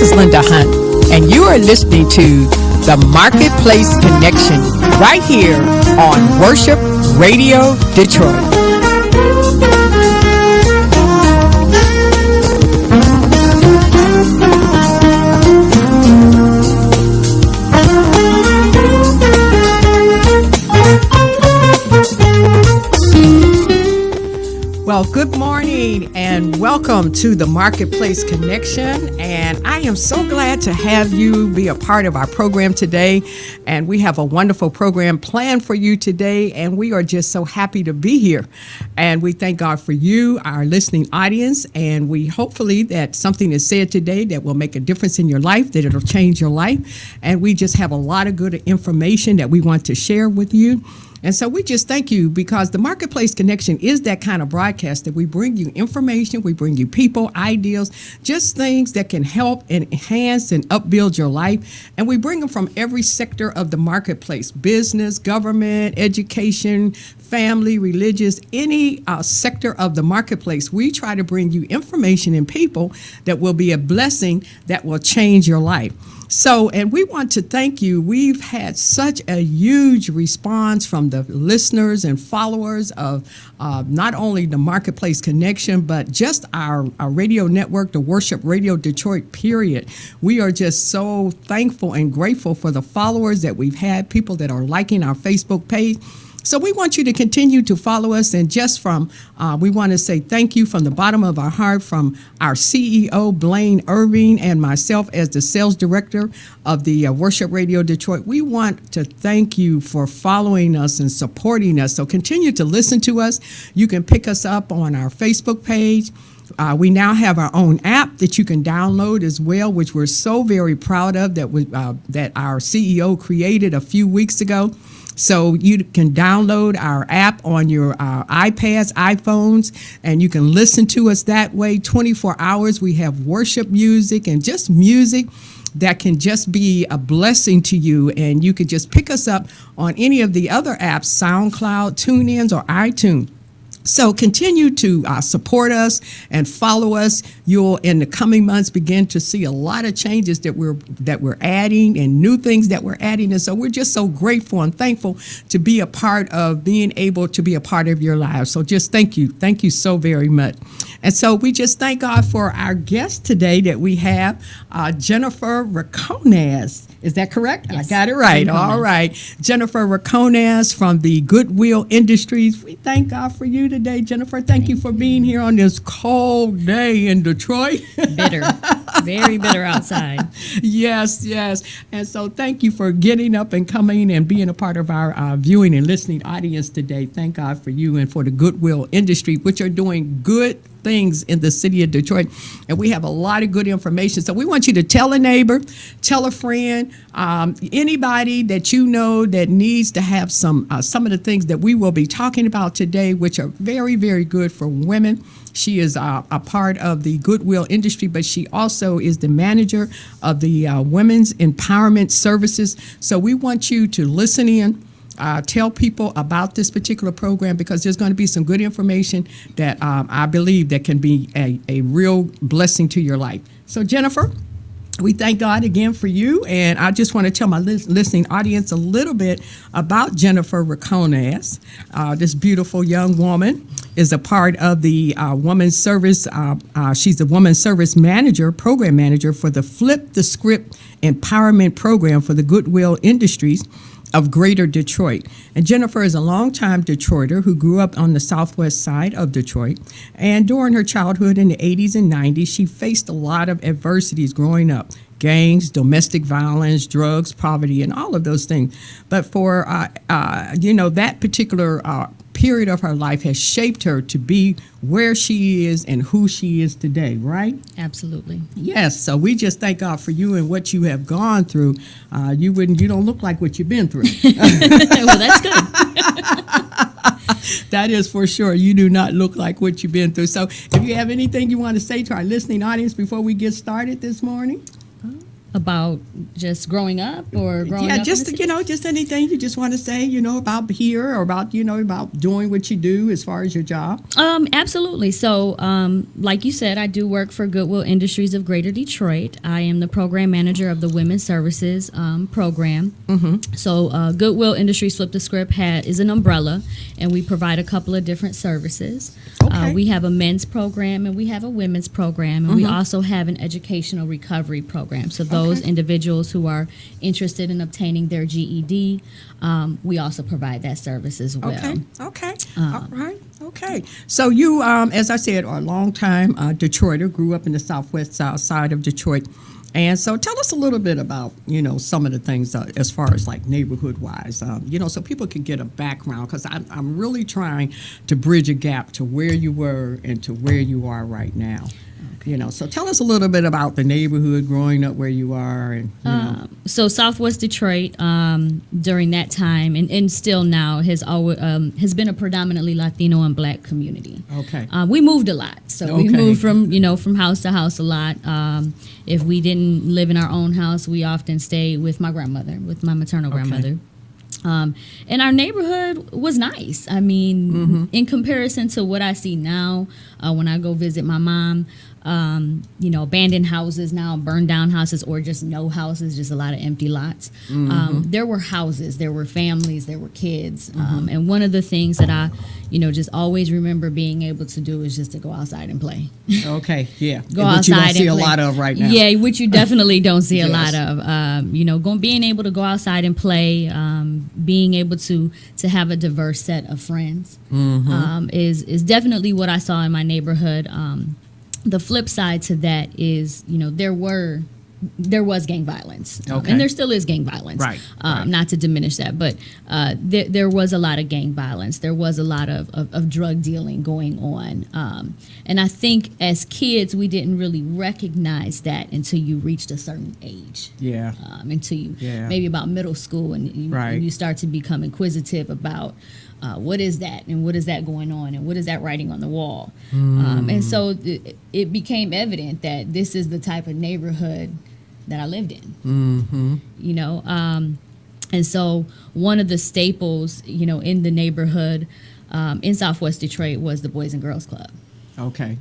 is Linda Hunt, and you are listening to the Marketplace Connection right here on Worship Radio Detroit. Well, good morning and welcome to the Marketplace Connection. And I am so glad to have you be a part of our program today. And we have a wonderful program planned for you today. And we are just so happy to be here. And we thank God for you, our listening audience. And we hopefully that something is said today that will make a difference in your life, that it'll change your life. And we just have a lot of good information that we want to share with you. And so we just thank you because the Marketplace Connection is that kind of broadcast that we bring you information, we bring you people, ideas, just things that can help and enhance and upbuild your life. And we bring them from every sector of the marketplace, business, government, education, family, religious, any sector of the marketplace. We try to bring you information and people that will be a blessing that will change your life. So, and we want to thank you. We've had such a huge response from the listeners and followers of not only the Marketplace Connection, but just our radio network, the Worship Radio Detroit, period. We are just so thankful and grateful for the followers that we've had, people that are liking our Facebook page. So we want you to continue to follow us, and just from, we want to say thank you from the bottom of our heart from our CEO, Blaine Irving, and myself as the sales director of the Worship Radio Detroit. We want to thank you for following us and supporting us. So continue to listen to us. You can pick us up on our Facebook page. We now have our own app that you can download as well, which we're so very proud of that our CEO created a few weeks ago. So you can download our app on your iPads, iPhones, and you can listen to us that way 24 hours. We have worship music and just music that can just be a blessing to you. And you can just pick us up on any of the other apps, SoundCloud, TuneIn, or iTunes. So continue to support us and follow us. You'll, in the coming months, begin to see a lot of changes that we're adding and new things that we're adding. And so we're just so grateful and thankful to be a part of being able to be a part of your lives. So just thank you. Thank you so very much. And so we just thank God for our guest today that we have, Jennifer Racones. Is that correct? Yes. I got it right. All right. Jennifer Racones from the Goodwill Industries. We thank God for you today, Jennifer. Thank you for being here on this cold day in Detroit. Bitter. Very bitter outside. Yes. And so thank you for getting up and coming and being a part of our viewing and listening audience today. Thank God for you and for the Goodwill Industry, which are doing good things in the city of Detroit. And we have a lot of good information. So we want you to tell a neighbor, tell a friend, anybody that you know that needs to have some of the things that we will be talking about today, which are very, very good for women. She is a part of the Goodwill Industry, but she also is the manager of the Women's Empowerment Services. So we want you to listen in. Tell people about this particular program because there's going to be some good information that I believe that can be a real blessing to your life. So Jennifer, we thank God again for you, and I just want to tell my listening audience a little bit about Jennifer Racones. This beautiful young woman is a part of the Women's Service. She's the Women's Service Manager, Program Manager for the Flip the Script Empowerment Program for the Goodwill Industries of Greater Detroit. And Jennifer is a longtime Detroiter who grew up on the southwest side of Detroit. And during her childhood in the 80s and 90s, she faced a lot of adversities growing up. Gangs, domestic violence, drugs, poverty, and all of those things. But for, that particular period of her life has shaped her to be where she is and who she is today, right? Absolutely. Yes. So we just thank God for you and what you have gone through. You don't look like what you've been through. Well, that's good. That is for sure. You do not look like what you've been through. So if you have anything you want to say to our listening audience before we get started this morning. About just growing up or growing Yeah, up? just just anything you just want to say, about here or about about doing what you do as far as your job. Absolutely. So, like you said, I do work for Goodwill Industries of Greater Detroit. I am the program manager of the Women's Services program. Mm-hmm. So, Goodwill Industries Flip the Script is an umbrella, and we provide a couple of different services. Okay. We have a men's program and we have a women's program, and we also have an educational recovery program. So those individuals who are interested in obtaining their GED, we also provide that service as well. Okay. All right. Okay. So you, as I said, are a long-time Detroiter, grew up in the southwest side of Detroit. And so tell us a little bit about, some of the things as far as like neighborhood-wise, so people can get a background, because I'm really trying to bridge a gap to where you were and to where you are right now. So tell us a little bit about the neighborhood growing up where you are. And So Southwest Detroit, during that time and still now, has been a predominantly Latino and Black community. Okay. We moved a lot, so we moved from house to house a lot. If we didn't live in our own house, we often stayed with my grandmother, with my maternal grandmother. And our neighborhood was nice. I mean, in comparison to what I see now, when I go visit my mom, abandoned houses now, burned down houses, or just no houses, just a lot of empty lots. There were houses, there were families, there were kids. And one of the things that I, just always remember being able to do is just to go outside and play. Okay, yeah. Go which outside you don't see and a lot of right now. Yeah, which you definitely don't see a Yes. lot of. Being able to go outside and play, being able to have a diverse set of friends is definitely what I saw in my neighborhood. The flip side to that is, there was gang violence, and there still is gang violence. Right. Not to diminish that, but there was a lot of gang violence. There was a lot of drug dealing going on, and I think as kids we didn't really recognize that until you reached a certain age. Yeah. Until you maybe about middle school, and you start to become inquisitive about. What is that, and what is that going on, and what is that writing on the wall? And so it became evident that this is the type of neighborhood that I lived in. And so one of the staples, in the neighborhood in Southwest Detroit was the Boys and Girls Club. Okay.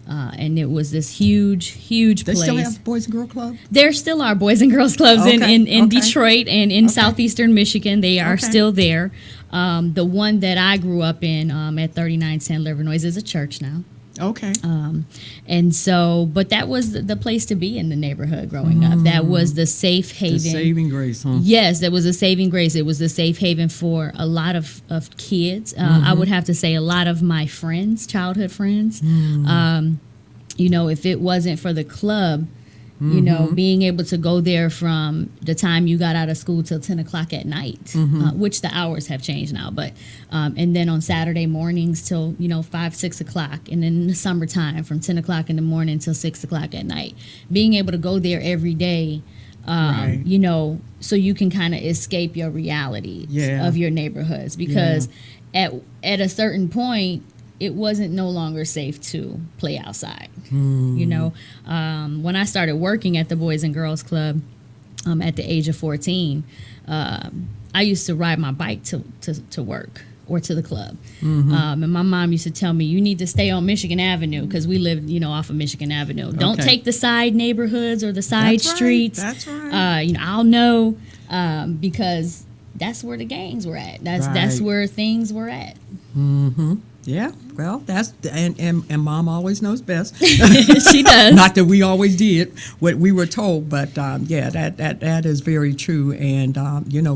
And it was this huge place. They still have Boys and Girl Club? There still are Boys and Girls Clubs in Detroit and in southeastern Michigan. They are still there. The one that I grew up in at 39 San Livernois is a church now. Okay. And so, but that was the place to be in the neighborhood growing up. That was the safe haven. The saving grace, huh? Yes, that was a saving grace. It was the safe haven for a lot of kids. I would have to say a lot of my friends, childhood friends. If it wasn't for the club, being able to go there from the time you got out of school till 10 o'clock at night, which the hours have changed now, but and then on Saturday mornings till 5, 6 o'clock, and then in the summertime from 10 o'clock in the morning till 6 o'clock at night, being able to go there every day, so you can kind of escape your reality of your neighborhoods, because at a certain point it wasn't no longer safe to play outside. When I started working at the Boys and Girls Club at the age of 14, I used to ride my bike to work or to the club. And my mom used to tell me, you need to stay on Michigan Avenue, because we lived, off of Michigan Avenue. Don't take the side neighborhoods or the side streets. That's right. I'll know, because that's where the gangs were at. That's where things were at. Yeah, well, that's and Mom always knows best. She does. Not that we always did what we were told, but that is very true. And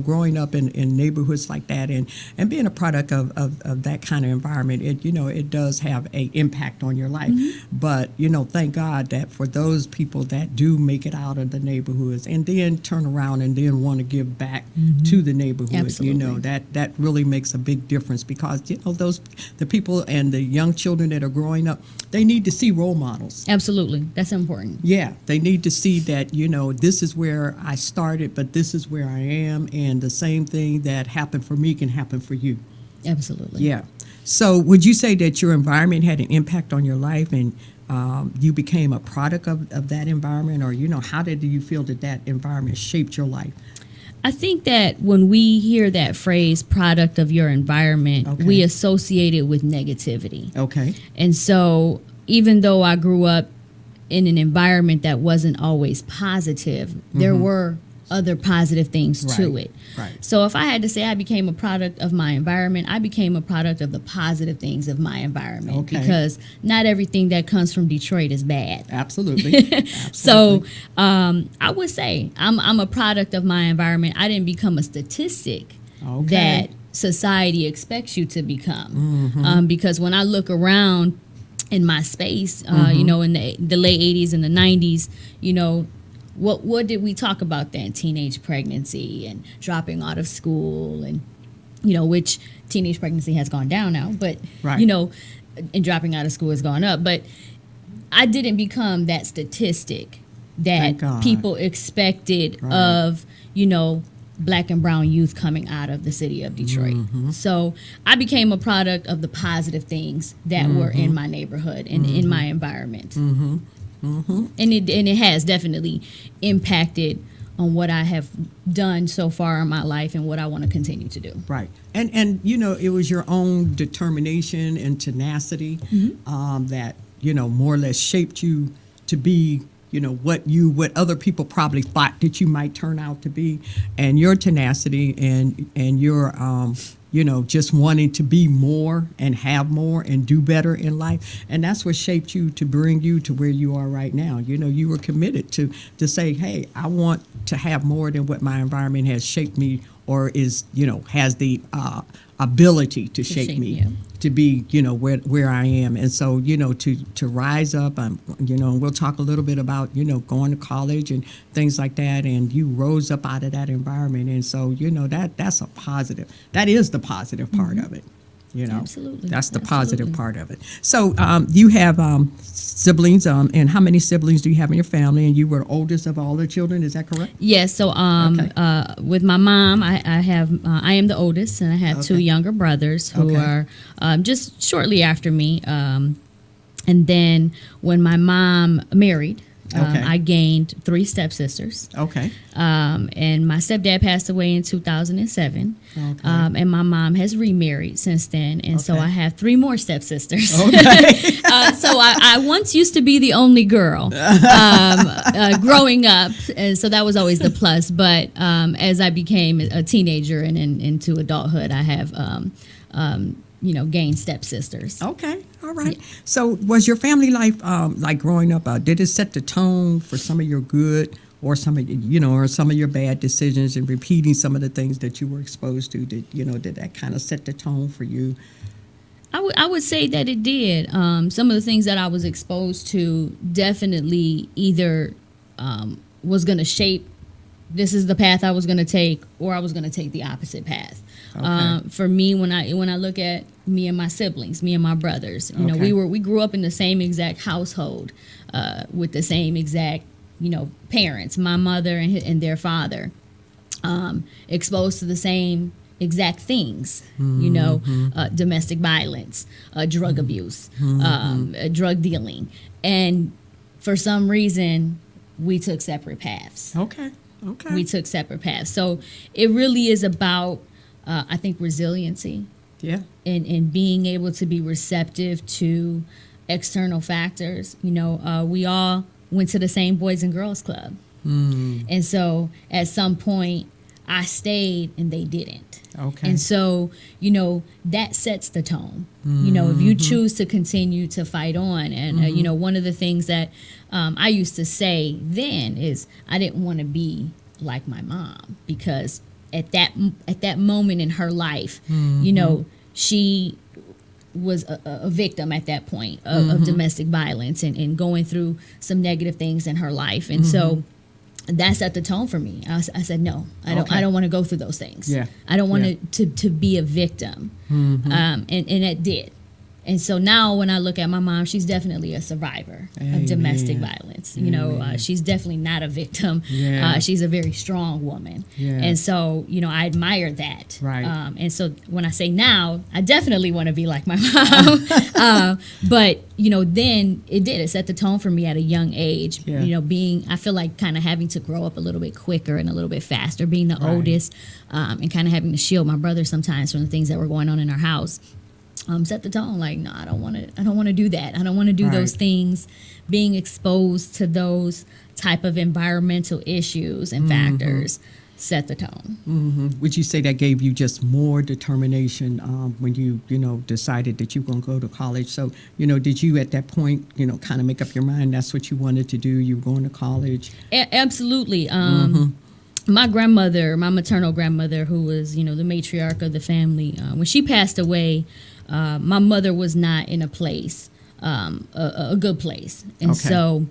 growing up in neighborhoods like that, and being a product of that kind of environment, it does have a impact on your life. But thank God that for those people that do make it out of the neighborhoods and then turn around and then want to give back to the neighborhood, Absolutely. that really makes a big difference, because the people and the young children that are growing up, they need to see role models. Absolutely. That's important. Yeah, they need to see that, this is where I started, but this is where I am, and the same thing that happened for me can happen for you. Absolutely. Yeah. So would you say that your environment had an impact on your life, and you became a product of that environment, or how did you feel that environment shaped your life? I think that when we hear that phrase product of your environment, Okay. we associate it with negativity. Okay. And so even though I grew up in an environment that wasn't always positive, there were other positive things to Right, it. right. So if I had to say I became a product of my environment, I became a product of the positive things of my environment, Okay. because not everything that comes from Detroit is bad. Absolutely. So I would say I'm a product of my environment. I didn't become a statistic Okay. that society expects you to become. Because when I look around in my space, in the late 80s and the 90s, what did we talk about then? Teenage pregnancy and dropping out of school, and which teenage pregnancy has gone down now, but Right. and dropping out of school has gone up. But I didn't become that statistic Thank that God. people expected Right. of Black and brown youth coming out of the city of Detroit. So I became a product of the positive things that were in my neighborhood and in my environment. And it has definitely impacted on what I have done so far in my life and what I want to continue to do. Right. And it was your own determination and tenacity that, more or less shaped you to be, what other people probably thought that you might turn out to be. And your tenacity and your, just wanting to be more and have more and do better in life. And that's what shaped you to bring you to where you are right now. You were committed to say, hey, I want to have more than what my environment has shaped me, or is, has the ability to shape me you. to be, where I am. And so, to rise up, and we'll talk a little bit about, going to college and things like that. And you rose up out of that environment. And so, that's a positive. That is the positive part of it. Absolutely. That's the Absolutely. positive part of it. So you have siblings, and how many siblings do you have in your family? And you were the oldest of all the children, is that correct? Yes. So Okay. with my mom, I am the oldest, and I have two Okay. younger brothers who Okay. are just shortly after me. And then when my mom married, Okay. I gained 3 stepsisters. Okay. And my stepdad passed away in 2007. Okay. And my mom has remarried since then. And so Okay. I have 3 more stepsisters. Okay. So I once used to be the only girl growing up. And so that was always the plus. But as I became a teenager and into adulthood, I have, gained stepsisters. Okay, all right. So, was your family life like growing up? Did it set the tone for some of your good, or some of or some of your bad decisions, and repeating some of the things that you were exposed to? Did that kind of set the tone for you? I would say that it did. Some of the things that I was exposed to definitely either was going to shape. This is the path I was going to take, or I was going to take the opposite path. Okay. For me, when I look at me and my siblings, me and my brothers, Okay. we grew up in the same exact household, with the same exact parents, my mother and their father, exposed to the same exact things, domestic violence, drug abuse, drug dealing, and for some reason we took separate paths. Okay. Okay. We took separate paths. So it really is about, I think, resiliency Yeah. and being able to be receptive to external factors. We all went to the same Boys and Girls Club. And so at some point I stayed and they didn't. Okay. And so, that sets the tone. If you choose to continue to fight on. And, one of the things that I used to say then is I didn't want to be like my mom, because at that moment in her life, she was a victim at that point of domestic violence and going through some negative things in her life. And so that set the tone for me. I said, no, I don't want to go through those things. Yeah. I don't want to be a victim. And it did. And so now when I look at my mom, she's definitely a survivor of domestic violence. You know, she's definitely not a victim. Yeah. She's a very strong woman. Yeah. And so, you know, I admire that. Right. And so when I say now, I definitely want to be like my mom. But, you know, then it set the tone for me at a young age. Yeah. You know, I feel like kind of having to grow up a little bit quicker and a little bit faster, being the oldest, and kind of having to shield my brother sometimes from the things that were going on in our house. Set the tone like, no, I don't want to do that. I don't want to do those things. Being exposed to those type of environmental issues and factors set the tone. Mm-hmm. Would you say that gave you just more determination when you decided that you were going to go to college? So, did you at that point, kind of make up your mind that's what you wanted to do? You were going to college? Absolutely. My grandmother, my maternal grandmother, who was, the matriarch of the family, when she passed away, my mother was not in a place, a good place. And so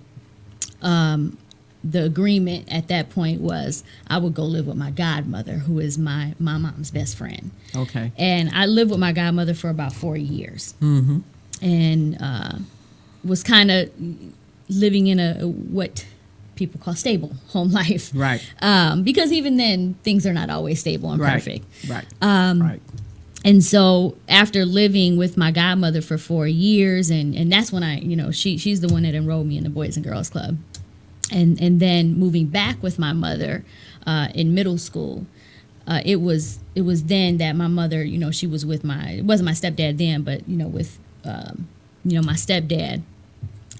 the agreement at that point was I would go live with my godmother, who is my mom's best friend. Okay. And I lived with my godmother for about 4 years. Mm-hmm. And was kind of living in a what people call stable home life. Right. Because even then, things are not always stable and perfect. Right. Right. And so after living with my godmother for 4 years, and that's when she's the one that enrolled me in the Boys and Girls Club. And then moving back with my mother in middle school, it was then that my mother, she was with it wasn't my stepdad then, but, with, my stepdad,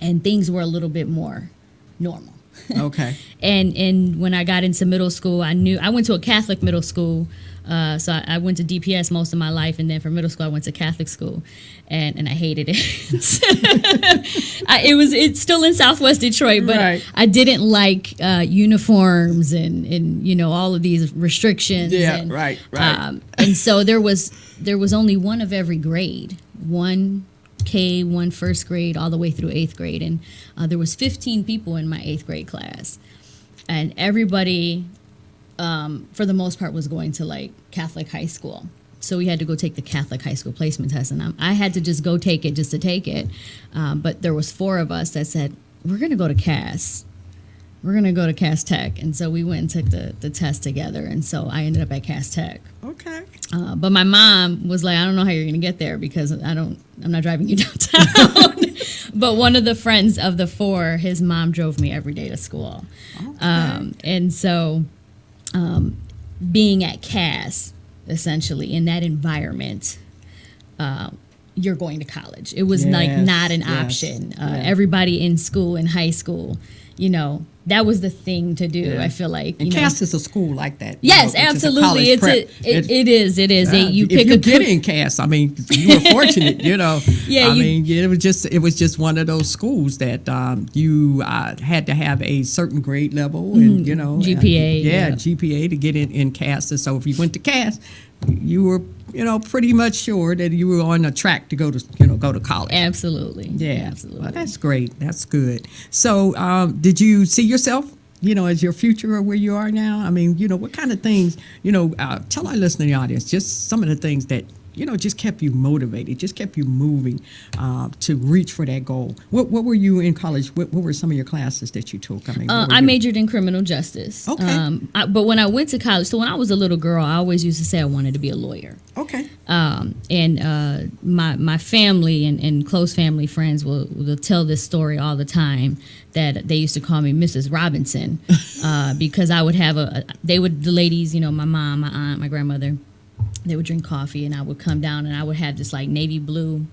and things were a little bit more normal. Okay. And when I got into middle school, I went to a Catholic middle school. So I went to DPS most of my life, and then for middle school I went to Catholic school, and I hated it. It's still in Southwest Detroit, but I didn't like uniforms and all of these restrictions. Yeah, and, right. And so there was only one of every grade, one first grade all the way through 8th grade, and there was 15 people in my 8th grade class, and everybody, for the most part, was going to like Catholic high school. So we had to go take the Catholic high school placement test, and I had to just go take it just to take it. But there was 4 of us that said, we're going to go to Cass. We're going to go to Cass Tech. And so we went and took the test together. And so I ended up at Cass Tech. Okay. But my mom was like, I don't know how you're going to get there because I'm not driving you downtown. But one of the friends of the 4, his mom drove me every day to school. Okay. And so being at Cass, essentially, in that environment, you're going to college. It was like not an option. Everybody in school, in high school, that was the thing to do. Yeah. I feel like, and Cass is a school like that. Yes, absolutely. It is. You pick if you get in Cass, I mean, you were fortunate. Yeah. It was just one of those schools that you had to have a certain grade level and GPA. GPA to get in Cass. And so if you went to Cass, you were pretty much sure that you were on a track to go to college. Absolutely. Yeah. Absolutely. Well, that's great. That's good. So, did you see yourself, as your future or where you are now? I mean, what kind of things, tell our listening audience just some of the things that, just kept you motivated, just kept you moving to reach for that goal. What were you in college? What were some of your classes that you took? I majored in criminal justice. Okay. But when I went to college, so when I was a little girl, I always used to say I wanted to be a lawyer. Okay. And my family and close family friends will tell this story all the time, that they used to call me Mrs. Robinson because I would have the ladies, my mom, my aunt, my grandmother, they would drink coffee, and I would come down and I would have this like navy blue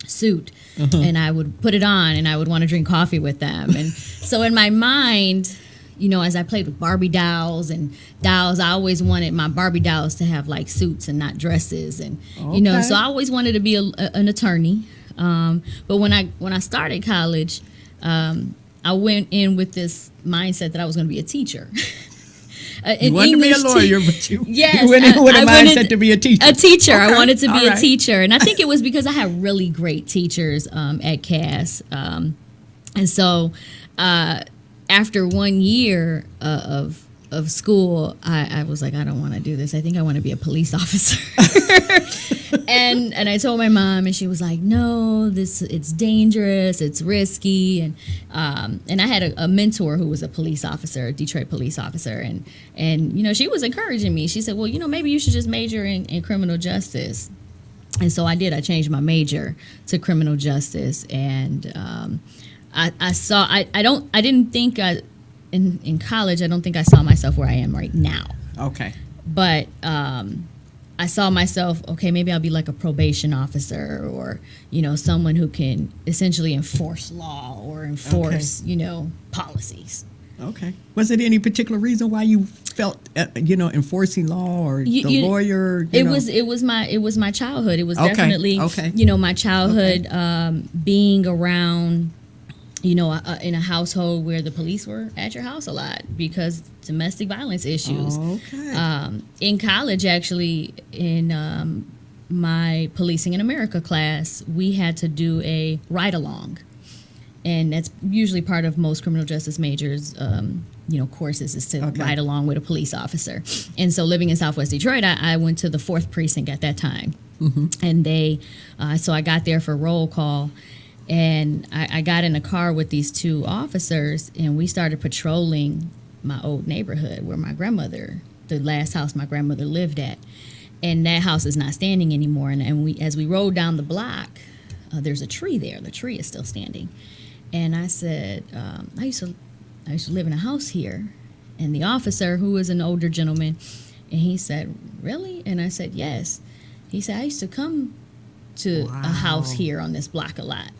suit, and I would put it on and I would want to drink coffee with them. And so in my mind, as I played with Barbie dolls, I always wanted my Barbie dolls to have like suits and not dresses. And, so I always wanted to be an attorney. But when I started college, I went in with this mindset that I was going to be a teacher. You wanted to be a lawyer, but you yes, went in with a mindset to be a teacher. A teacher. Okay. I wanted to be a teacher. And I think it was because I had really great teachers at Cass. And so after 1 year of school, I was like, I don't want to do this. I think I want to be a police officer. and I told my mom, and she was like, "No, it's dangerous, it's risky." And I had a mentor who was a police officer, a Detroit police officer, and you know, she was encouraging me. She said, "Well, you know, maybe you should just major in criminal justice." And so I did. I changed my major to criminal justice, and in college, I don't think I saw myself where I am right now. Okay. But I saw myself, okay, maybe I'll be like a probation officer, or, you know, someone who can essentially enforce law or enforce, you know, policies. Okay. Was it any particular reason why you felt, you know, enforcing law or lawyer? It was my childhood. It was definitely, you know, my childhood being around, you know, in a household where the police were at your house a lot because domestic violence issues. Okay. In college, actually, in my Policing in America class, we had to do a ride-along. And that's usually part of most criminal justice majors, you know, courses, is to ride along with a police officer. And so living in Southwest Detroit, I went to the 4th Precinct at that time. Mm-hmm. And so I got there for roll call. And I got in a car with these 2 officers, and we started patrolling my old neighborhood where my grandmother, the last house my grandmother lived at. And that house is not standing anymore. And as we rode down the block, there's a tree there. The tree is still standing. And I said, I used to live in a house here. And the officer, who was an older gentleman, and he said, "Really?" And I said, "Yes." He said, "I used to come to a house here on this block a lot."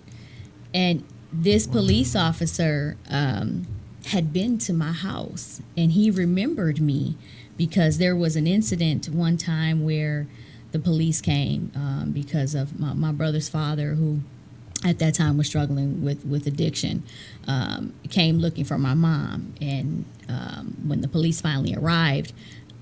And this police officer had been to my house, and he remembered me because there was an incident one time where the police came because of my brother's father, who at that time was struggling with addiction, came looking for my mom. And when the police finally arrived,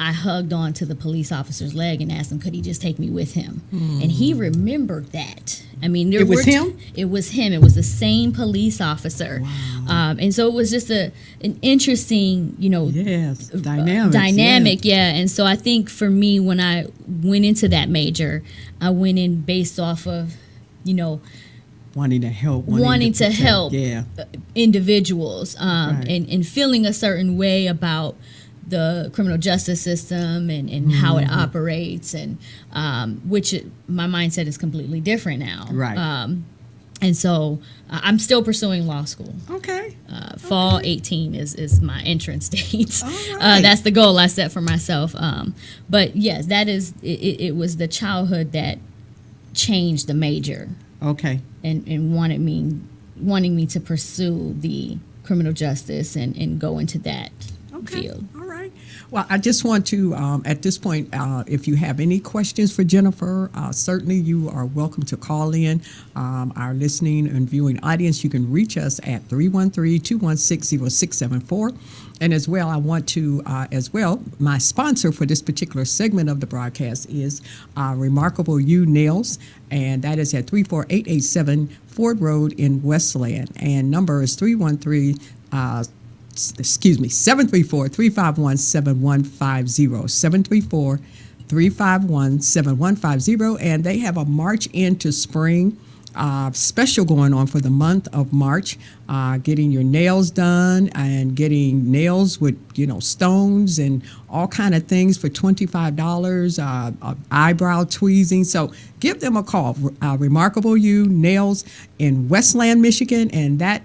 I hugged on to the police officer's leg and asked him, could he just take me with him? And he remembered that. I mean, it was him? It was him. It was the same police officer. Wow. And so it was just an interesting, you know, dynamic. Yeah. And so I think for me, when I went into that major, I went in based off of, you know, wanting to help individuals, and feeling a certain way about the criminal justice system and how it operates, and my mindset is completely different now. Right. And so I'm still pursuing law school. Okay. Fall 18 is my entrance date. All right. That's the goal I set for myself. But yes, that is it was the childhood that changed the major. Okay. And wanting me to pursue the criminal justice and go into that field. All right. Well, I just want to, at this point, if you have any questions for Jennifer, certainly you are welcome to call in. Our listening and viewing audience, you can reach us at 313-216-0674. And as well, I want to, my sponsor for this particular segment of the broadcast is Remarkable You Nails, and that is at 34887 Ford Road in Westland. And number is 734-351-7150, 734-351-7150. And they have a March into Spring special going on for the month of March, getting your nails done and getting nails with, stones and all kind of things for $25, eyebrow tweezing. So give them a call. Remarkable You Nails in Westland, Michigan, and that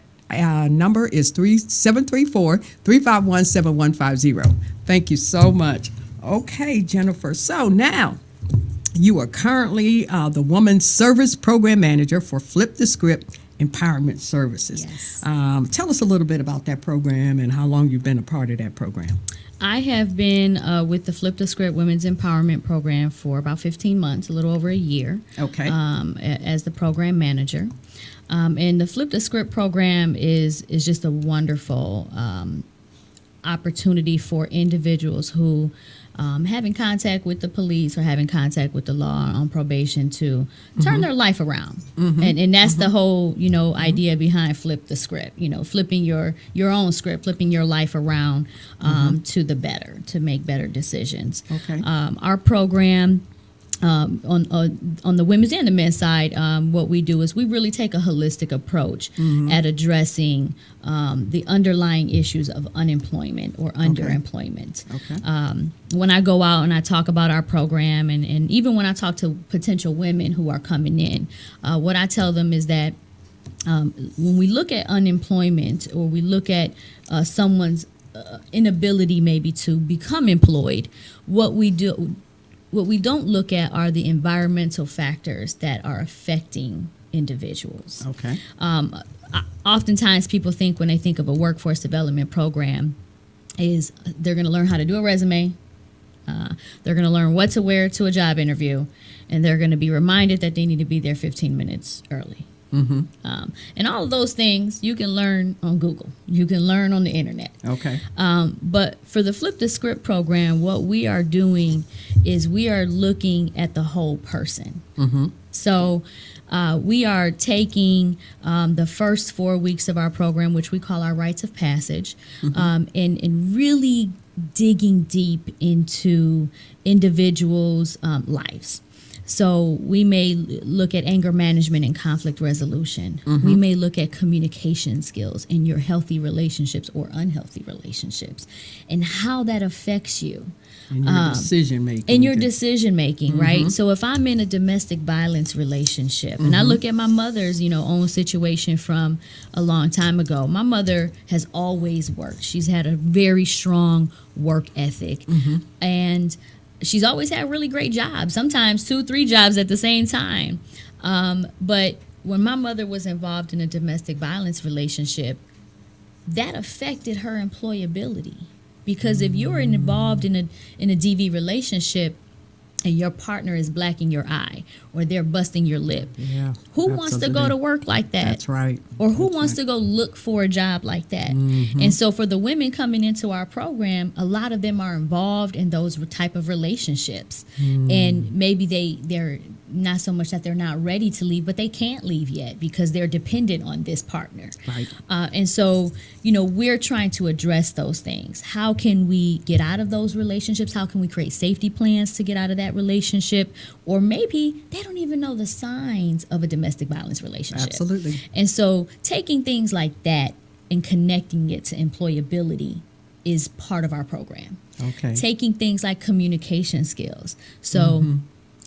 number is 734-351-7150. Thank you so much. Okay, Jennifer. So now you are currently the Women's Service Program Manager for Flip the Script Empowerment Services. Yes. Tell us a little bit about that program and how long you've been a part of that program. I have been with the Flip the Script Women's Empowerment Program for about 15 months, a little over a year. Okay. As the program manager. And the Flip the Script program is just a wonderful opportunity for individuals who having contact with the police or having contact with the law on probation to turn their life around. And that's the whole, idea behind Flip the Script, flipping your own script, flipping your life around to the better, to make better decisions. Okay. Our program on the women's and the men's side, what we do is we really take a holistic approach at addressing the underlying issues of unemployment or underemployment. Okay. When I go out and I talk about our program, and even when I talk to potential women who are coming in, what I tell them is that when we look at unemployment, or we look at someone's inability maybe to become employed, what we don't look at are the environmental factors that are affecting individuals. Okay. Oftentimes people think, when they think of a workforce development program, is they're going to learn how to do a resume, they're going to learn what to wear to a job interview, and they're going to be reminded that they need to be there 15 minutes early. And all of those things you can learn on Google. You can learn on the internet. Okay. But for the Flip the Script program, what we are doing is we are looking at the whole person. So we are taking the first 4 weeks of our program, which we call our rites of passage, and really digging deep into individuals' lives. So we may look at anger management and conflict resolution. We may look at communication skills in your healthy relationships or unhealthy relationships, and how that affects you. In your decision making. In your decision making, right? So if I'm in a domestic violence relationship, and I look at my mother's, own situation from a long time ago, my mother has always worked. She's had a very strong work ethic, and she's always had really great jobs, sometimes 2-3 jobs at the same time. But when my mother was involved in a domestic violence relationship, that affected her employability. Because if you're involved in a DV relationship and your partner is blacking your eye, or they're busting your lip, who wants to go to work like that? That's right. Or who wants to go look for a job like that? And so for the women coming into our program, a lot of them are involved in those type of relationships. And maybe they're not so much that they're not ready to leave, but they can't leave yet because they're dependent on this partner. Right. And so, we're trying to address those things. How can we get out of those relationships? How can we create safety plans to get out of that relationship? Or maybe they don't even know the signs of a domestic violence relationship. Absolutely. And so taking things like that and connecting it to employability is part of our program. Okay. Taking things like communication skills. So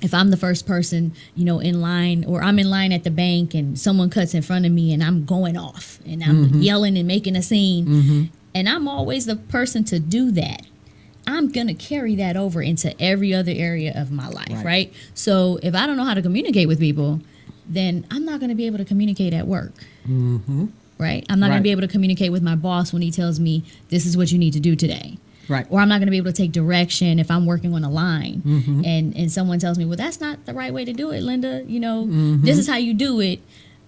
if I'm the first person, in line, or I'm in line at the bank and someone cuts in front of me and I'm going off and I'm yelling and making a scene, and I'm always the person to do that, I'm going to carry that over into every other area of my life, right? So if I don't know how to communicate with people, then I'm not going to be able to communicate at work, right? I'm not going to be able to communicate with my boss when he tells me this is what you need to do today. Right. Or I'm not going to be able to take direction if I'm working on a line and someone tells me, well, that's not the right way to do it, Linda. This is how you do it,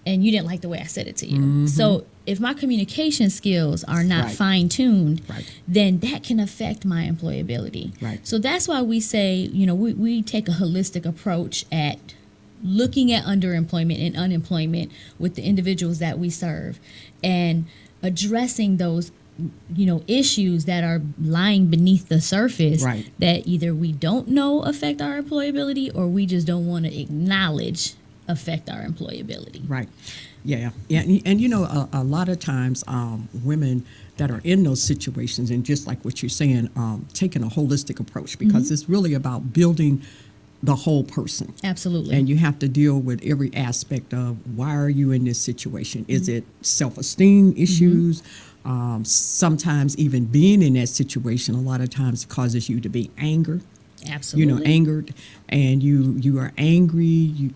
and you didn't like the way I said it to you. So if my communication skills are not fine-tuned, then that can affect my employability. Right. So that's why we say, we take a holistic approach at looking at underemployment and unemployment with the individuals that we serve, and addressing those issues that are lying beneath the surface that either we don't know affect our employability, or we just don't want to acknowledge affect our employability. Right. Yeah. And a lot of times women that are in those situations, and just like what you're saying, taking a holistic approach, because it's really about building the whole person. Absolutely. And you have to deal with every aspect of why are you in this situation? Is it self-esteem issues? Sometimes even being in that situation a lot of times causes you to be angered. Absolutely. Angered, and you are angry.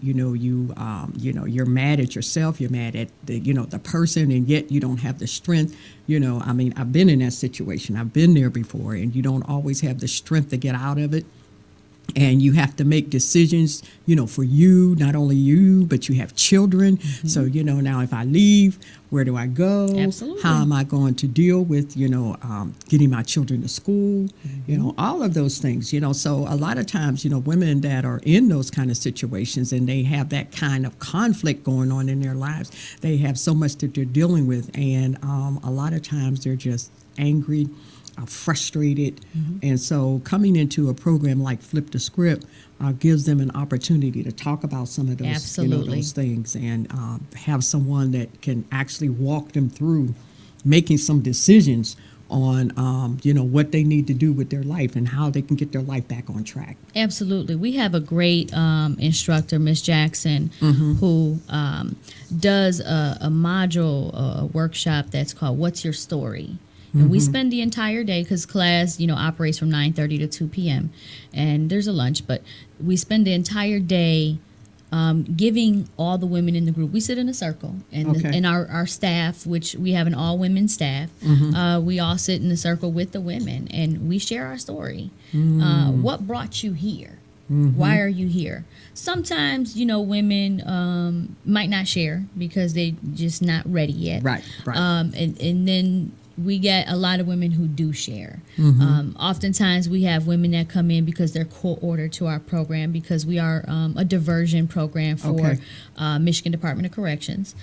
You're mad at yourself. You're mad at the person, and yet you don't have the strength. I've been in that situation. I've been there before, and you don't always have the strength to get out of it. And you have to make decisions, for you, not only you, but you have children. So, now if I leave, where do I go? Absolutely. How am I going to deal with, getting my children to school? All of those things, So a lot of times, women that are in those kind of situations and they have that kind of conflict going on in their lives, they have so much that they're dealing with. And a lot of times they're just angry. are frustrated. And so coming into a program like Flip the Script gives them an opportunity to talk about some of those, those things, and have someone that can actually walk them through making some decisions on what they need to do with their life and how they can get their life back on track. Absolutely. We have a great instructor, Miss Jackson, who does a module workshop that's called What's Your Story? And we spend the entire day, because class, operates from 9:30 to 2 p.m. and there's a lunch, but we spend the entire day giving all the women in the group. We sit in a circle, and our staff, which we have an all-women staff, we all sit in a circle with the women, and we share our story. What brought you here? Why are you here? Sometimes, women might not share because they just not ready yet. Right. And then we get a lot of women who do share. Oftentimes we have women that come in because they're court-ordered to our program, because we are a diversion program for Michigan Department of Corrections.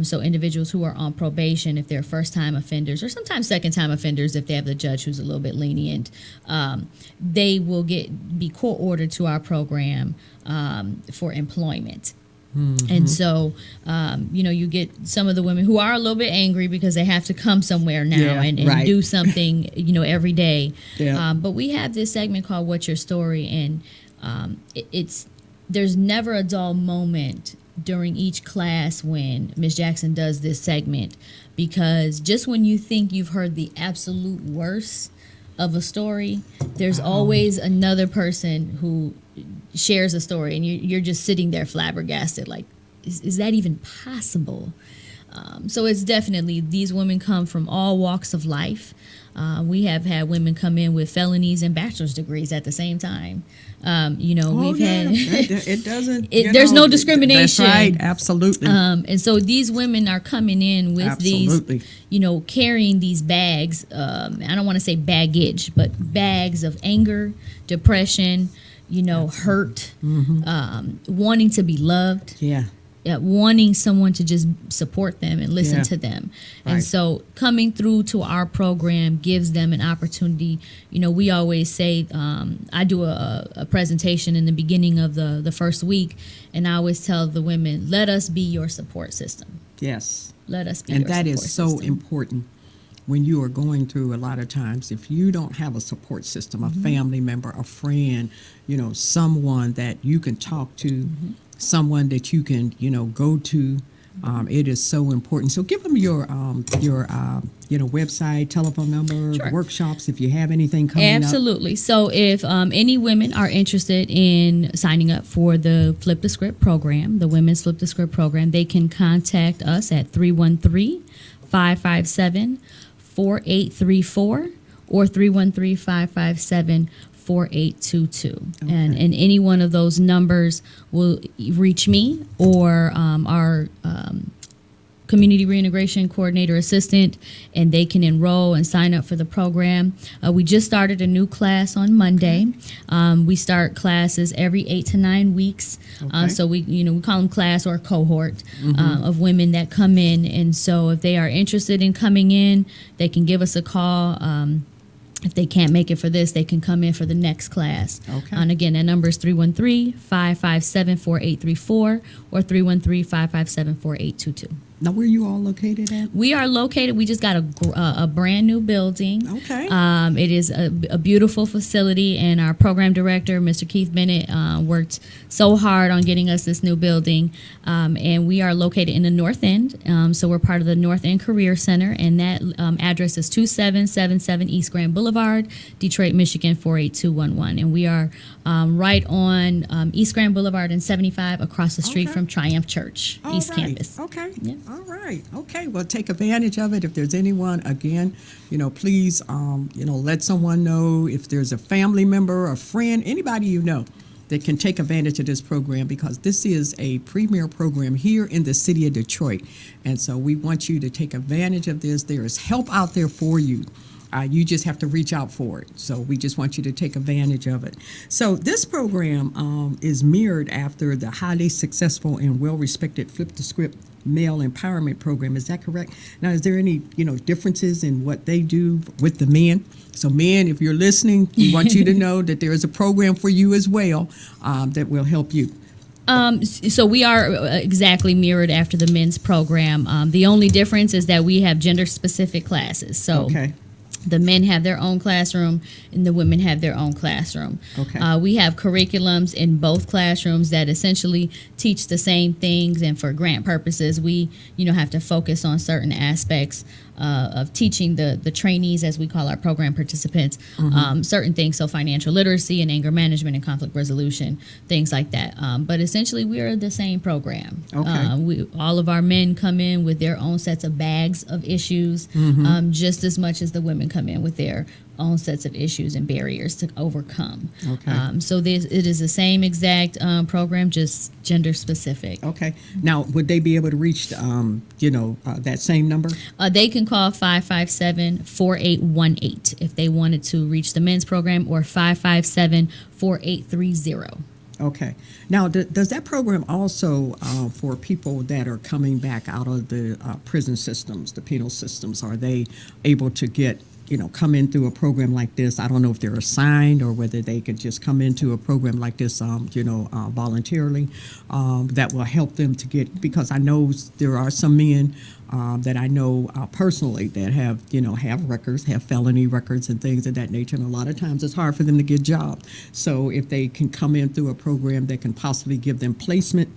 So individuals who are on probation, if they're first-time offenders, or sometimes second-time offenders if they have the judge who's a little bit lenient, they will be court-ordered to our program for employment. And so, you get some of the women who are a little bit angry because they have to come somewhere now and do something, every day. But we have this segment called What's Your Story? And there's never a dull moment during each class when Ms. Jackson does this segment, because just when you think you've heard the absolute worst of a story, there's always another person who shares a story, and you're just sitting there flabbergasted, like, is that even possible? So it's definitely, these women come from all walks of life. We have had women come in with felonies and bachelor's degrees at the same time. We've had it doesn't. There's no discrimination. That's right, absolutely. And so these women are coming in with these, carrying these bags. I don't want to say baggage, but bags of anger, depression, hurt, wanting to be loved. Wanting someone to just support them and listen to them. And so coming through to our program gives them an opportunity. We always say, I do a presentation in the beginning of the first week, and I always tell the women, let us be your support system. Yes. Let us be your support system. And that is so important. When you are going through, a lot of times, if you don't have a support system, a family member, a friend, someone that you can talk to, someone that you can, go to, it is so important. So give them your website, telephone number, workshops, if you have anything coming up. Absolutely. So if any women are interested in signing up for the Flip the Script program, the Women's Flip the Script program, they can contact us at 313-557-4834 or 313-557-4822. And any one of those numbers will reach me or our community reintegration coordinator assistant, and they can enroll and sign up for the program. We just started a new class on Monday. We start classes every 8 to 9 weeks. So we call them class or cohort of women that come in. And so if they are interested in coming in, they can give us a call. If they can't make it for this, they can come in for the next class. And again, that number is 313-557-4834 or 313-557-4822. Now, where are you all located at? We are located, we just got a brand new building. It is a beautiful facility, and our program director, Mr. Keith Bennett, worked so hard on getting us this new building. And we are located in the North End. So we're part of the North End Career Center, and that address is 2777 East Grand Boulevard, Detroit, Michigan, 48211. And we are right on East Grand Boulevard and 75 across the street from Triumph Church, East Campus. All right. Okay. Well, take advantage of it. If there's anyone, again, please, let someone know. If there's a family member, a friend, anybody that can take advantage of this program, because this is a premier program here in the city of Detroit. And so we want you to take advantage of this. There is help out there for you. You just have to reach out for it. So we just want you to take advantage of it. So this program is mirrored after the highly successful and well-respected Flip the Script male empowerment program. Is that correct? Now, is there any differences in what they do with the men? So men, if you're listening, we want you to know that there is a program for you as well that will help you. So we are exactly mirrored after the men's program. The only difference is that we have gender-specific classes. So Okay. the men have their own classroom and the women have their own classroom. Okay. We have curriculums in both classrooms that essentially teach the same things, and for grant purposes, we have to focus on certain aspects of teaching the trainees, as we call our program participants, certain things, so financial literacy and anger management and conflict resolution, things like that. But essentially, we are the same program. Okay. All of our men come in with their own sets of bags of issues, just as much as the women come in with their own sets of issues and barriers to overcome. Okay. So it is the same exact program, just gender specific. Okay. Now, would they be able to reach, that same number? They can call 557-4818 if they wanted to reach the men's program, or 557-4830. Okay. Now, does that program also for people that are coming back out of the prison systems, the penal systems, are they able to get, come in through a program like this? I don't know if they're assigned or whether they could just come into a program like this, voluntarily, that will help them to get, because I know there are some men that I know personally that have records, have felony records and things of that nature. And a lot of times it's hard for them to get jobs. So if they can come in through a program that can possibly give them placement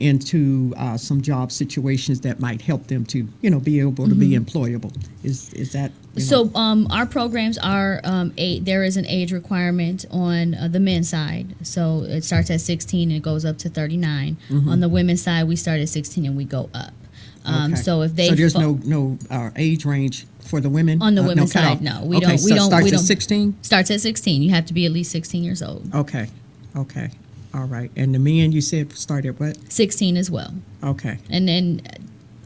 into some job situations that might help them to, be able to be employable. Is that? So our programs are there is an age requirement on the men's side. So it starts at 16 and it goes up to 39. On the women's side, we start at 16 and we go up. Okay. So if there's no age range for the women on the women's cutoff? side, no, we okay, don't. So starts at 16. Starts at 16. You have to be at least 16 years old. Okay. All right. And the men, you said, start at what? 16 as well. Okay. And then,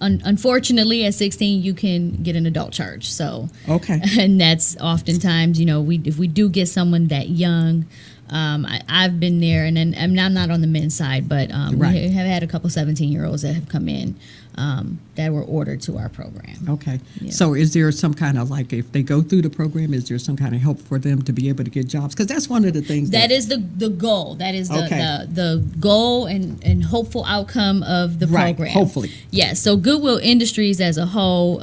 unfortunately, at 16, you can get an adult charge. So, okay. And that's oftentimes, if we do get someone that young, I've been there, and I'm not on the men's side, but Right. we have had a couple 17-year-olds that have come in that were ordered to our program. Okay. Yeah. So is there some kind of, like, if they go through the program, is there some kind of help for them to be able to get jobs? Because that's one of the things that is the goal. That is the goal and hopeful outcome of the right, program. hopefully. Yes. So Goodwill Industries as a whole,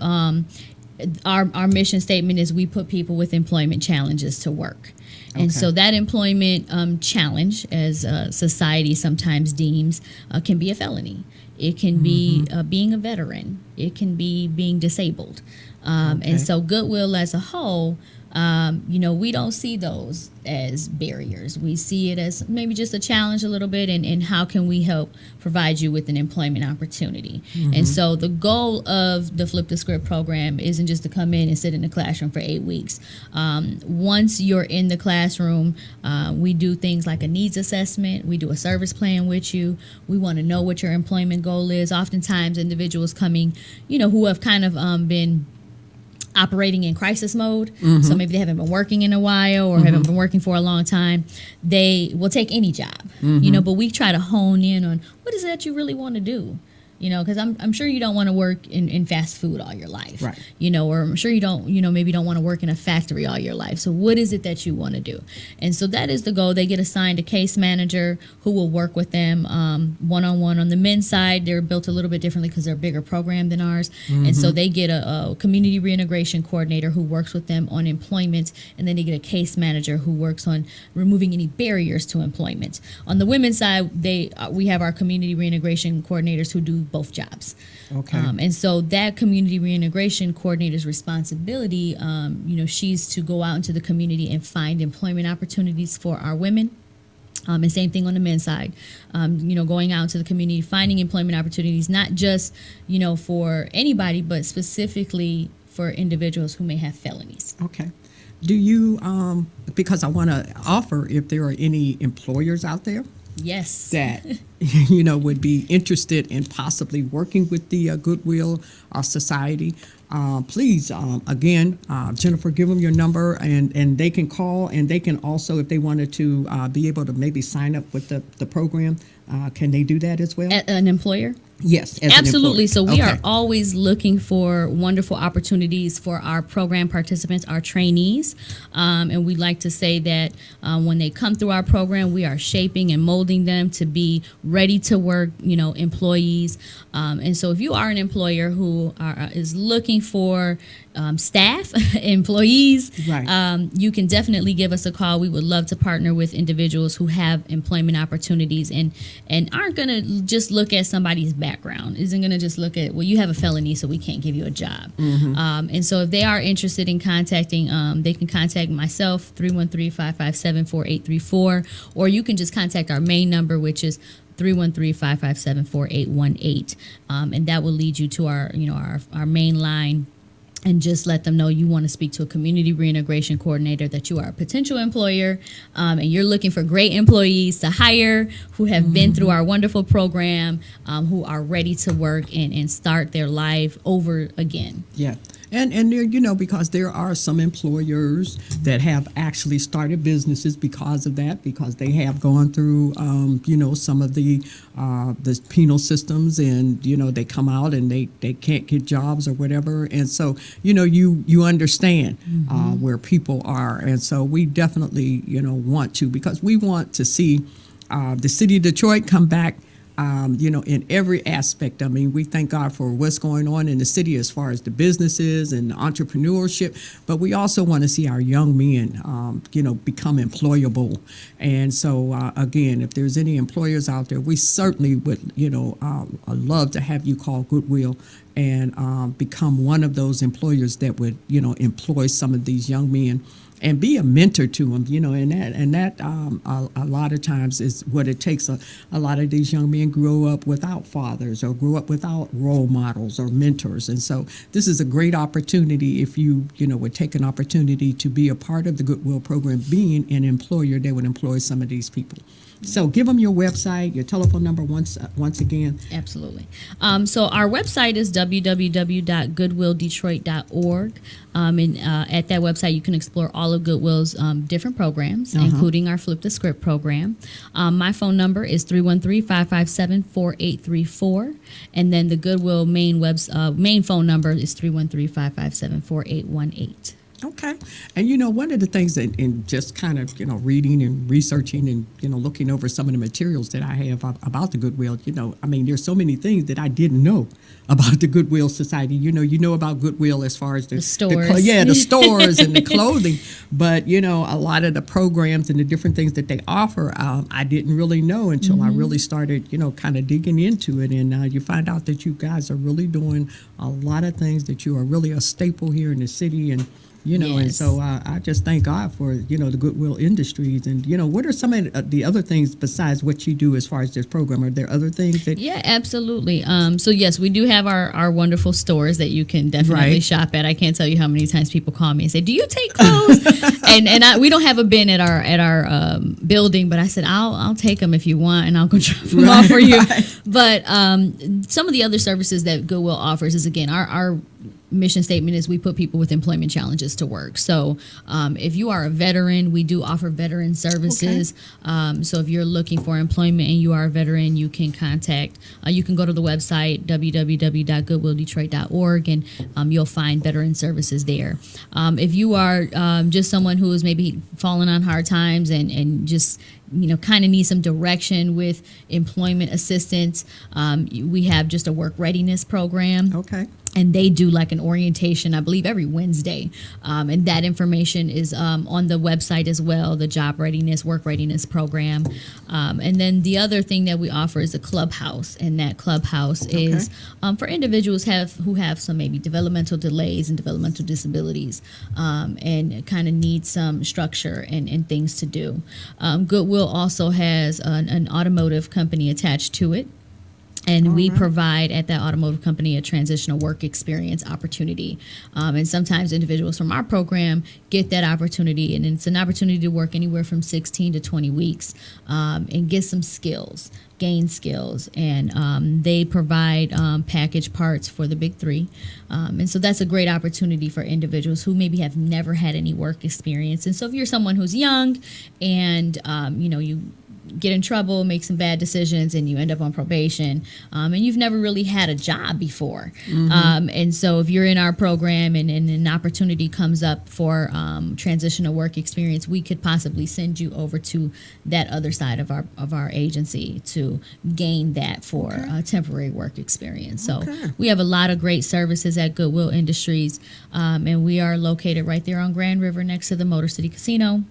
our mission statement is we put people with employment challenges to work. And Okay. so that employment challenge, as society sometimes deems, can be a felony. It can be being a veteran. It can be being disabled. Okay. And so Goodwill as a whole, we don't see those as barriers. We see it as maybe just a challenge a little bit, and how can we help provide you with an employment opportunity. And so the goal of the Flip the Script program isn't just to come in and sit in the classroom for 8 weeks. Once you're in the classroom, we do things like a needs assessment. We do a service plan with you. We want to know what your employment goal is. Oftentimes individuals coming, who have kind of been operating in crisis mode. So maybe they haven't been working in a while or haven't been working for a long time. They will take any job, but we try to hone in on what is it that you really want to do. Because I'm sure you don't want to work in fast food all your life, Right. Or I'm sure you don't, maybe don't want to work in a factory all your life. So what is it that you want to do? And so that is the goal. They get assigned a case manager who will work with them one-on-one. On the men's side, they're built a little bit differently because they're a bigger program than ours. And so they get a community reintegration coordinator who works with them on employment, and then they get a case manager who works on removing any barriers to employment. On the women's side, we have our community reintegration coordinators who do both jobs. Okay. And so that community reintegration coordinator's responsibility, she's to go out into the community and find employment opportunities for our women. And same thing on the men's side, going out into the community, finding employment opportunities, not just, for anybody, but specifically for individuals who may have felonies. Okay. Do you, because I want to offer, if there are any employers out there Yes. that would be interested in possibly working with the Goodwill Society, please, again, Jennifer, give them your number, and they can call, and they can also, if they wanted to be able to maybe sign up with the program, can they do that as well? An employer? Yes, as Absolutely. So we Okay. are always looking for wonderful opportunities for our program participants, our trainees. And we like to say that when they come through our program, we are shaping and molding them to be ready to work, employees. And so if you are an employer who is looking for staff, employees, Right. you can definitely give us a call. We would love to partner with individuals who have employment opportunities and aren't going to just look at somebody's background, isn't going to just look at, well, you have a felony, so we can't give you a job. And so if they are interested in contacting, they can contact myself, 313-557-4834, or you can just contact our main number, which is 313-557-4818. And that will lead you to our main line. And just let them know you want to speak to a community reintegration coordinator, that you are a potential employer, and you're looking for great employees to hire who have been through our wonderful program, who are ready to work and start their life over again. Yeah. And there, because there are some employers that have actually started businesses because of that, because they have gone through, some of the penal systems, and, they come out and they can't get jobs or whatever. And so, you understand where people are. And so we definitely, want to, because we want to see the city of Detroit come back, in every aspect. I mean, we thank God for what's going on in the city as far as the businesses and the entrepreneurship, but we also want to see our young men, become employable. And so, again, if there's any employers out there, we certainly would, love to have you call Goodwill and become one of those employers that would, employ some of these young men and be a mentor to them, and that a lot of times is what it takes. A lot of these young men grow up without fathers or grow up without role models or mentors, and so this is a great opportunity if you would take an opportunity to be a part of the Goodwill program, being an employer that would employ some of these people. So give them your website, your telephone number once again. Absolutely. So our website is www.goodwilldetroit.org. And at that website, you can explore all of Goodwill's different programs, including our Flip the Script program. My phone number is 313-557-4834. And then the Goodwill main phone number is 313-557-4818. Okay. And one of the things that in just kind of, reading and researching and, looking over some of the materials that I have about the Goodwill, there's so many things that I didn't know about the Goodwill Society. You know about Goodwill as far as the stores. The stores and the clothing. But, a lot of the programs and the different things that they offer, I didn't really know until I really started, kind of digging into it. And you find out that you guys are really doing a lot of things, that you are really a staple here in the city. And Yes. And so I just thank God for, the Goodwill Industries. And, what are some of the other things besides what you do as far as this program? Are there other things that... Yeah, absolutely. So, yes, we do have our wonderful stores that you can definitely shop at. I can't tell you how many times people call me and say, do you take clothes? and we don't have a bin at our building, but I said, I'll take them if you want, and I'll go drop them off for you. But some of the other services that Goodwill offers is, again, our mission statement is we put people with employment challenges to work. So if you are a veteran, we do offer veteran services. Okay. So if you're looking for employment and you are a veteran, you can you can go to the website, www.goodwilldetroit.org, and you'll find veteran services there. If you are just someone who is maybe fallen on hard times and just kind of need some direction with employment assistance, we have just a work readiness program. Okay. And they do like an orientation, I believe, every Wednesday. And that information is on the website as well, the job readiness, work readiness program. And then the other thing that we offer is a clubhouse. And that clubhouse is for individuals who have some maybe developmental delays and developmental disabilities, and kind of need some structure and things to do. Goodwill also has an automotive company attached to it. And we provide at that automotive company a transitional work experience opportunity. And sometimes individuals from our program get that opportunity, and it's an opportunity to work anywhere from 16 to 20 weeks and get some skills, gain skills. And they provide package parts for the big three. And so that's a great opportunity for individuals who maybe have never had any work experience. And so if you're someone who's young and, you get in trouble, make some bad decisions, and you end up on probation, and you've never really had a job before. And so if you're in our program and an opportunity comes up for transitional work experience, we could possibly send you over to that other side of our agency to gain that for temporary work experience. So we have a lot of great services at Goodwill Industries, and we are located right there on Grand River next to the Motor City Casino.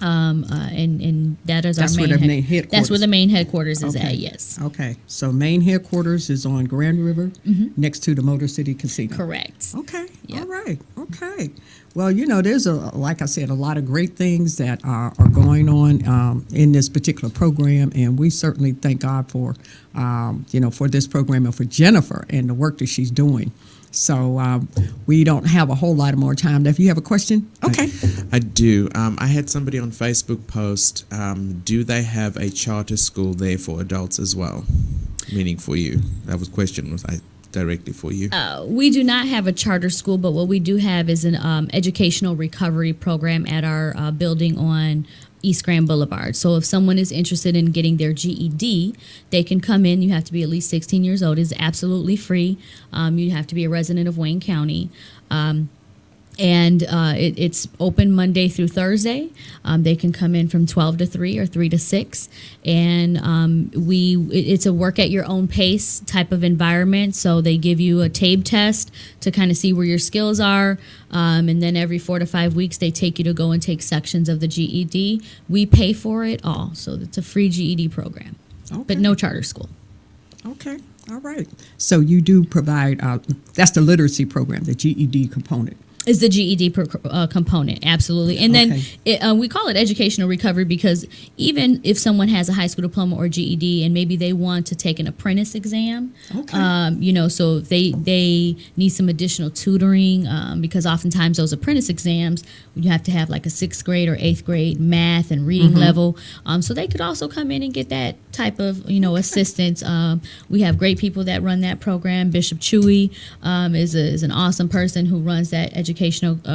And that is That's our where main the main headquarters. That's where the main headquarters is at. Yes. Okay. So main headquarters is on Grand River, next to the Motor City Casino. Correct. Okay. Yep. All right. Okay. Well, there's like I said, a lot of great things that are going on in this particular program, and we certainly thank God for for this program and for Jennifer and the work that she's doing. So we don't have a whole lot of more time left. You have a question? Okay. I do. I had somebody on Facebook post, do they have a charter school there for adults as well? Meaning for you. That was question was directly for you. We do not have a charter school, but what we do have is an educational recovery program at our building on East Grand Boulevard. So if someone is interested in getting their GED, they can come in. You have to be at least 16 years old. It's absolutely free. You have to be a resident of Wayne County. And it's open Monday through Thursday. They can come in from 12 to 3 or 3 to 6. And it's a work at your own pace type of environment. So they give you a TABE test to kind of see where your skills are. And then every 4 to 5 weeks, they take you to go and take sections of the GED. We pay for it all. So it's a free GED program, but no charter school. Okay. All right. So you do provide, that's the literacy program, the GED component. Is the GED component, absolutely. And then we call it educational recovery because even if someone has a high school diploma or GED and maybe they want to take an apprentice exam, so if they need some additional tutoring, because oftentimes those apprentice exams, you have to have like a 6th grade or 8th grade math and reading level. So they could also come in and get that type of, assistance. We have great people that run that program. Bishop Chewy is an awesome person who runs that educational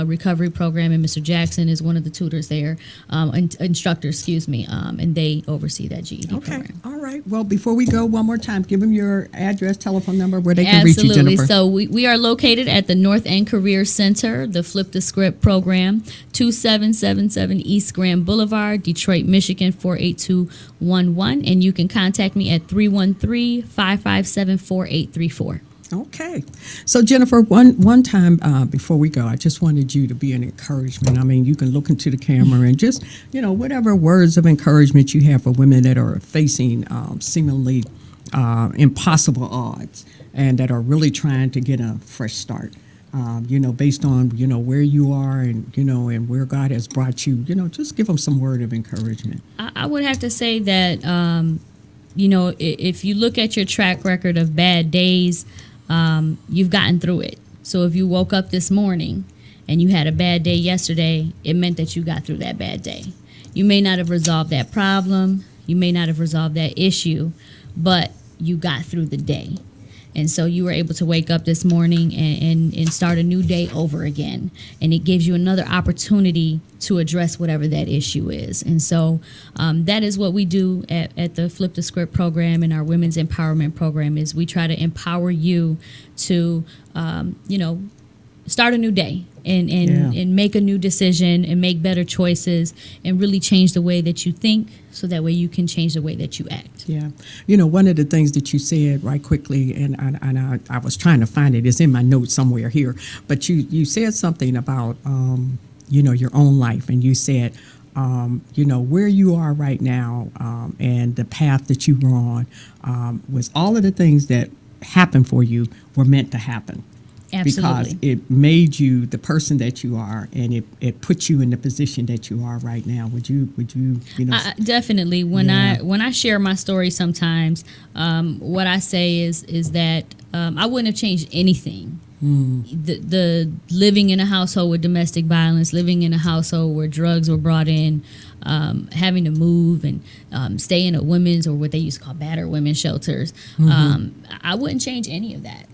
recovery program, and Mr. Jackson is one of the tutors there, instructors, and they oversee that GED program. All right. Well, before we go, one more time, give them your address, telephone number, where they can reach you, Jennifer. Absolutely. So we are located at the North End Career Center, the Flip the Script program, 2777 East Grand Boulevard, Detroit, Michigan, 48211. And you can contact me at 313-557-4834. Okay. So, Jennifer, one time before we go, I just wanted you to be an encouragement. I mean, you can look into the camera and just, whatever words of encouragement you have for women that are facing seemingly impossible odds and that are really trying to get a fresh start. Based on, where you are and, and where God has brought you, just give them some word of encouragement. I would have to say that, if you look at your track record of bad days, you've gotten through it. So if you woke up this morning and you had a bad day yesterday, it meant that you got through that bad day. You may not have resolved that problem. You may not have resolved that issue, but you got through the day. And so you were able to wake up this morning and start a new day over again. And it gives you another opportunity to address whatever that issue is. And so that is what we do at the Flip the Script program and our Women's Empowerment program is we try to empower you to, start a new day and make a new decision and make better choices and really change the way that you think so that way you can change the way that you act. Yeah. One of the things that you said right quickly, and I was trying to find it, it's in my notes somewhere here, but you said something about, your own life, and you said, where you are right now and the path that you were on was all of the things that happened for you were meant to happen. because Absolutely. it made you the person that you are, and it put you in the position that you are right now. Would you Definitely. When Yeah. I share my story sometimes, what I say is that I wouldn't have changed anything. The living in a household with domestic violence, living in a household where drugs were brought in, having to move and stay in a women's, or what they used to call battered women's shelters. I wouldn't change any of that.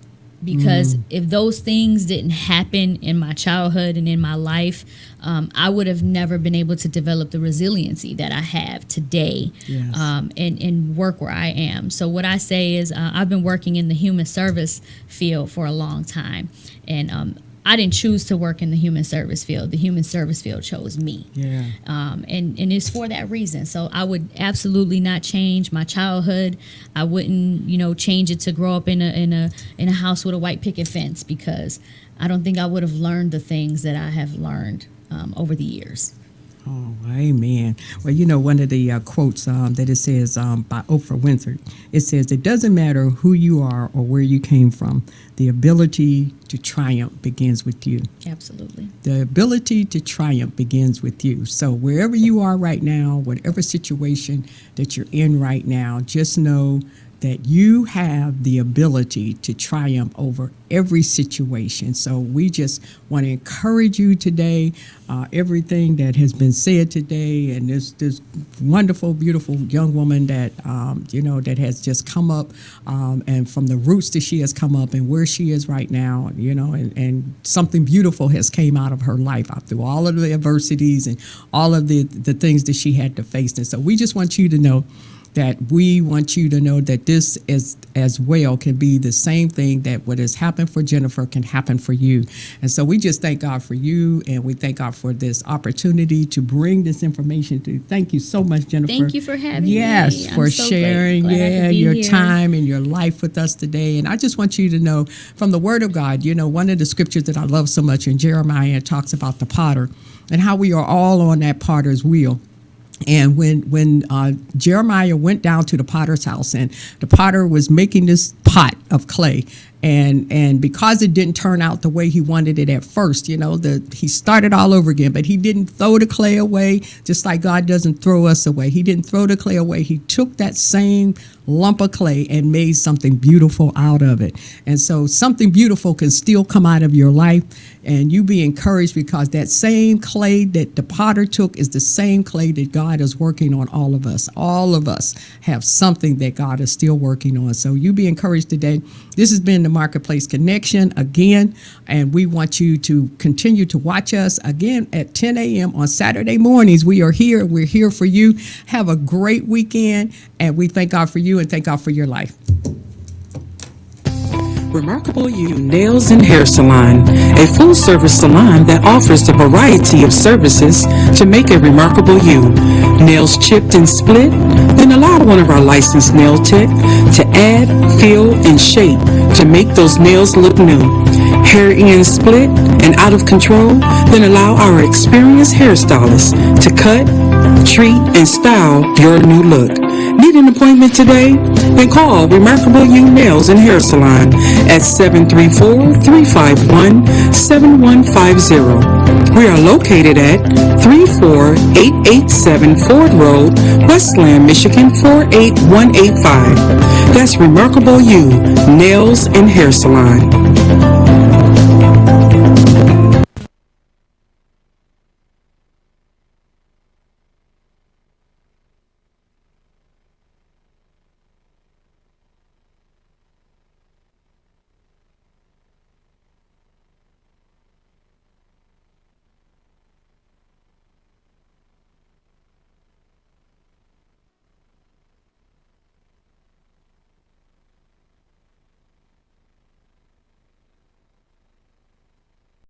Because if those things didn't happen in my childhood and in my life, I would have never been able to develop the resiliency that I have today, Yes. and work where I am. So what I say is I've been working in the human service field for a long time, and I didn't choose to work in the human service field. The human service field chose me. Yeah. And it's for that reason. So I would absolutely not change my childhood. I wouldn't, change it to grow up in a house with a white picket fence, because I don't think I would have learned the things that I have learned over the years. Oh, amen. Well, one of the quotes that it says by Oprah Winfrey, it says, "It doesn't matter who you are or where you came from. The ability to triumph begins with you." Absolutely. The ability to triumph begins with you. So wherever you are right now, whatever situation that you're in right now, just know that you have the ability to triumph over every situation. So we just want to encourage you today, everything that has been said today, and this wonderful, beautiful young woman that, that has just come up, and from the roots that she has come up and where she is right now, and something beautiful has came out of her life through all of the adversities and all of the things that she had to face. And so we just want you to know that this is as well can be the same thing, that what has happened for Jennifer can happen for you. And so we just thank God for you, and we thank God for this opportunity to bring this information to you. Thank you so much, Jennifer. Thank you for having me. Yes, I'm for so sharing glad I could be your here. time and your life with us today. And I just want you to know from the Word of God, one of the scriptures that I love so much in Jeremiah talks about the potter and how we are all on that potter's wheel. And when Jeremiah went down to the potter's house, and the potter was making this pot of clay, and because it didn't turn out the way he wanted it at first, he started all over again, but he didn't throw the clay away, just like God doesn't throw us away. He didn't throw the clay away. He took that same lump of clay and made something beautiful out of it. And so something beautiful can still come out of your life, and you be encouraged, because that same clay that the potter took is the same clay that God is working on all of us. All of us have something that God is still working on. So you be encouraged today. This has been the Marketplace Connection again, and we want you to continue to watch us again at 10 a.m. on Saturday mornings. We are here. We're here for you. Have a great weekend, and we thank God for you and thank God for your life. Remarkable You Nails and Hair Salon, a full-service salon that offers a variety of services to make a remarkable you. Nails chipped and split? Then allow one of our licensed nail tech to add, fill, and shape to make those nails look new. Hair ends split and out of control? Then allow our experienced hairstylist to cut, treat, and style your new look. Need an appointment today? Then call Remarkable You Nails and Hair Salon at 734-351-7150. We are located at 34887 Ford Road, Westland, Michigan 48185. That's Remarkable You Nails and Hair Salon.